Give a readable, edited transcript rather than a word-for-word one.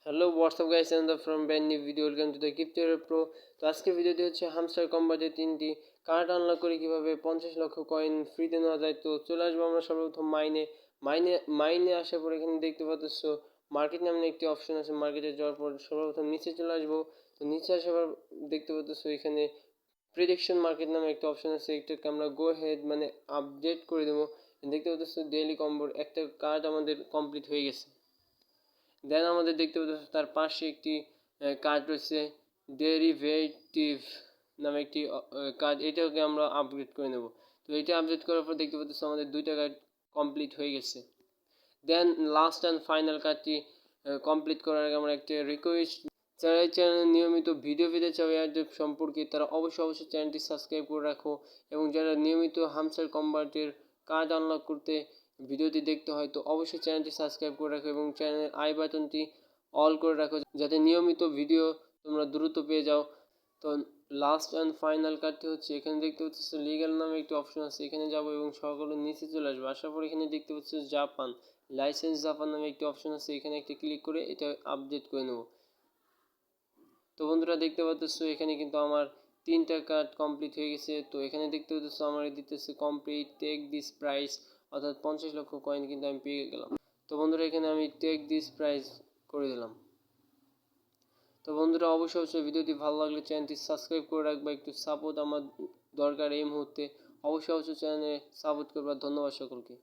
Hello WhatsApp guys and from brand new video welcome to the গিফটের pro. তো আজকে ভিডিওটি হচ্ছে হামস্টার কম্বাটে 3টি কার্ড আনলক করে কীভাবে 50 লক্ষ কয়েন ফ্রিতে নেওয়া যায়। তো চলে আসবো আমরা সর্বপ্রথম মাইনে আসার পর এখানে দেখতে পাচ্ছ মার্কেট নামে একটি অপশন আছে। মার্কেটে যাওয়ার পর সর্বপ্রথম নিচে চলে আসবো। তো নিচে আসার পর দেখতে পাচ্ছ এখানে প্রেডিকশন মার্কেট নামে একটা অপশন আছে, এটাকে আমরা গো হেড মানে আপডেট করে দেবো। দেখতে পাচ্ছ ডেইলি কম্বোর একটা কার্ড আমাদের কমপ্লিট হয়ে গেছে। দেন আমাদের দেখতে পাচ্ছি তার পাশে একটি কার্ড রয়েছে ডেরিভেটিভ নামে একটি কার্ড, এটাকে আমরা আপগ্রেড করে নেব। তো এটা আপডেট করার পর দেখতে পাচ্ছি আমাদের দুইটা কার্ড কমপ্লিট হয়ে গেছে। দেন লাস্ট অ্যান্ড ফাইনাল কার্ডটি কমপ্লিট করার আগে আমরা একটা রিকোয়েস্ট, যারা এই চ্যানেলে নিয়মিত ভিডিও পেতে চাও এয়ারড্রপ সম্পর্কে তারা অবশ্যই চ্যানেলটি সাবস্ক্রাইব করে রাখো, এবং যারা নিয়মিত হামস্টার কম্বাটের কার্ড আনলক করতে ভিডিওটি দেখতে হয় তো অবশ্যই চ্যানেলটি সাবস্ক্রাইব করে রাখো এবং চ্যানেলের আই বাটনটি অল করে রাখো যাতে নিয়মিত ভিডিও তোমরা দ্রুত পেয়ে যাও। তো লাস্ট অ্যান্ড ফাইনাল কার্ডটি হচ্ছে এখানে দেখতে পাচ্ছ লিগ্যাল নামে একটি অপশন আছে, এখানে যাবো এবং সকলের নিচে চলে আসবো। আসার পর এখানে দেখতে পাচ্ছ জাপান লাইসেন্স জাপান নামে একটি অপশন আছে, এখানে একটি ক্লিক করে এটা আপডেট করে নেব। তো বন্ধুরা দেখতে পাচ্ছ এখানে কিন্তু আমার 3টা কার্ড কমপ্লিট হয়ে গেছে। তো এখানে দেখতে পাচ্ছ আমার দিতেছে কমপ্লিট টেক দিস প্রাইস, অর্থাৎ 50 লক্ষ কয়েন কিন্তু আমি পেয়ে গেলাম। তো বন্ধুরা এখানে আমি টেক দিস প্রাইস করে দিলাম। তো বন্ধুরা অবশ্যই ভিডিওটি ভালো লাগলে চ্যানেলটি সাবস্ক্রাইব করে রাখবা, একটু সাপোর্ট আমার দরকার এই মুহূর্তে। অবশ্যই চ্যানেলে সাপোর্ট করবা। ধন্যবাদ সকলকে।